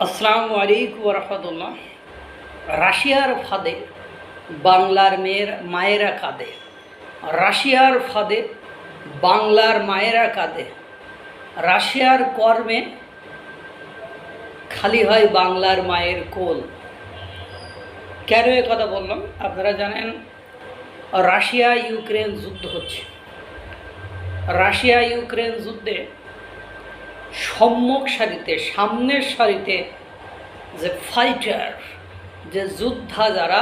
আসসালামু আলাইকুম রহমতুল্লাহ। রাশিয়ার ফাঁদে বাংলার মায়েরা কাঁদে। রাশিয়ার ফাঁদে বাংলার মায়েরা কাঁদে। রাশিয়ার কর্মে খালি হয় বাংলার মায়ের কোল। কেন এ কথা বললাম? আপনারা জানেন, রাশিয়া ইউক্রেন যুদ্ধ হচ্ছে। রাশিয়া ইউক্রেন যুদ্ধে সম্মুখ সারিতে, সামনের সারিতে যে ফাইটার, যে যোদ্ধা যারা,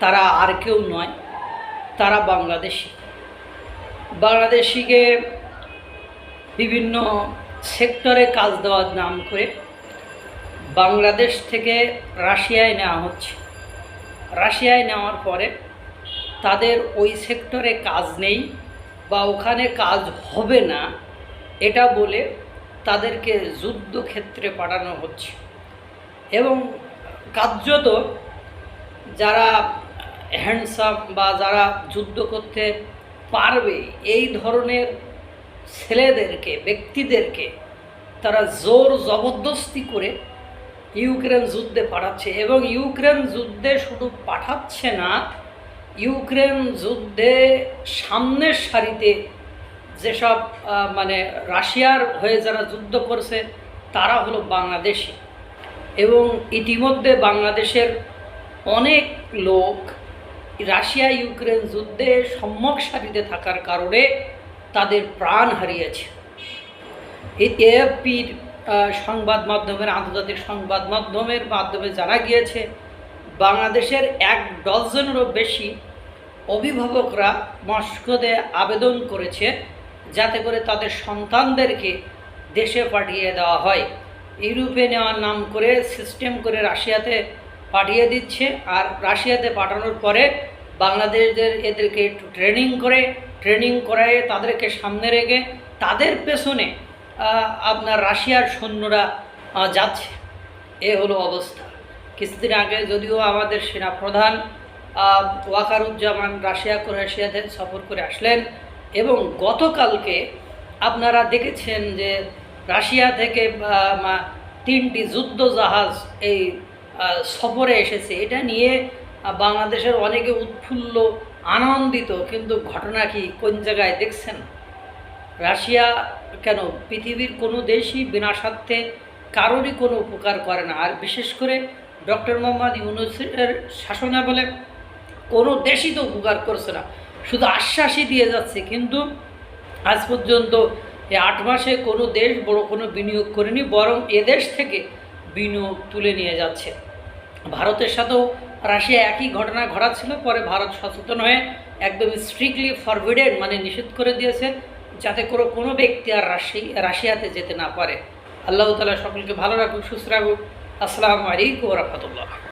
তারা আর কেউ নয়, তারা বাংলাদেশিকে বিভিন্ন সেক্টরে কাজ দেওয়ার নাম করে বাংলাদেশ থেকে রাশিয়ায় নেওয়া হচ্ছে। রাশিয়ায় নেওয়ার পরে তাদের ওই সেক্টরে কাজ নেই বা ওখানে কাজ হবে না, এটা বলে তাদেরকে যুদ্ধক্ষেত্রে পাঠানো হচ্ছে। এবং কার্যত যারা হ্যান্ডসাম বা যারা যুদ্ধ করতে পারবে এই ধরনের ছেলেদেরকে, ব্যক্তিদেরকে তারা জোর জবরদস্তি করে ইউক্রেন যুদ্ধে পাঠাচ্ছে। এবং ইউক্রেন যুদ্ধে শুধু পাঠাচ্ছে না, ইউক্রেন যুদ্ধে সামনের সারিতে যেসব রাশিয়ার হয়ে যারা যুদ্ধ করছে তারা হলো বাংলাদেশি। এবং ইতিমধ্যে বাংলাদেশের অনেক লোক রাশিয়া ইউক্রেন যুদ্ধে সম্মুখ সারিতে থাকার কারণে তাদের প্রাণ হারিয়েছে। এই এএফপির সংবাদ মাধ্যমের, আন্তর্জাতিক সংবাদ মাধ্যমে জানা গিয়েছে, বাংলাদেশের 1 ডজনেরও বেশি অভিভাবকরা মস্কোতে আবেদন করেছে যাতে করে তাদের সন্তানদেরকে দেশে পাঠিয়ে দেওয়া হয়। ইউরোপে নেওয়ার নাম করে সিস্টেম করে রাশিয়াতে পাঠিয়ে দিচ্ছে। আর রাশিয়াতে পাঠানোর পরে বাংলাদেশদের এদেরকে একটু ট্রেনিং করায় তাদেরকে সামনে রেখে তাদের পেছনে আপনার রাশিয়ার সৈন্যরা যাচ্ছে। এ হলো অবস্থা। কিছুদিন আগে যদিও আমাদের সেনাপ্রধান ওয়াকারুজ্জামান ক্রোয়েশিয়াতে সফর করে আসলেন এবং গতকালকে আপনারা দেখেছেন যে রাশিয়া থেকে 3টি যুদ্ধ জাহাজ এই সফরে এসেছে। এটা নিয়ে বাংলাদেশের অনেকে উৎফুল্ল, আনন্দিত। কিন্তু ঘটনা কি, কোন জায়গায় দেখছেন? রাশিয়া কেন, পৃথিবীর কোনো দেশই বিনা স্বার্থে কারোরই কোনো উপকার করে না। আর বিশেষ করে ডক্টর মোহাম্মদ ইউনূসের শাসনে বলে কোনো দেশই তো উপকার করছে না, শুধু আশ্বাসই দিয়ে যাচ্ছে। কিন্তু আজ পর্যন্ত এই 8 মাসে কোনো দেশ বড় কোনো বিনিয়োগ করেনি, বরং এদেশ থেকে বিনিয়োগ তুলে নিয়ে যাচ্ছে। ভারতের সাথেও রাশিয়া একই ঘটনা ঘটাচ্ছিল, পরে ভারত সচেতন হয়ে একদম স্ট্রিক্টলি ফরবিডেন, নিষেধ করে দিয়েছে যাতে করে কোনো ব্যক্তি আর রাশিয়াতে যেতে না পারে। আল্লাহ তাআলা সকলকে ভালো রাখুক, সুস্থ রাখুক। আসসালামু আলাইকুম ওয়া রাহমাতুল্লাহ।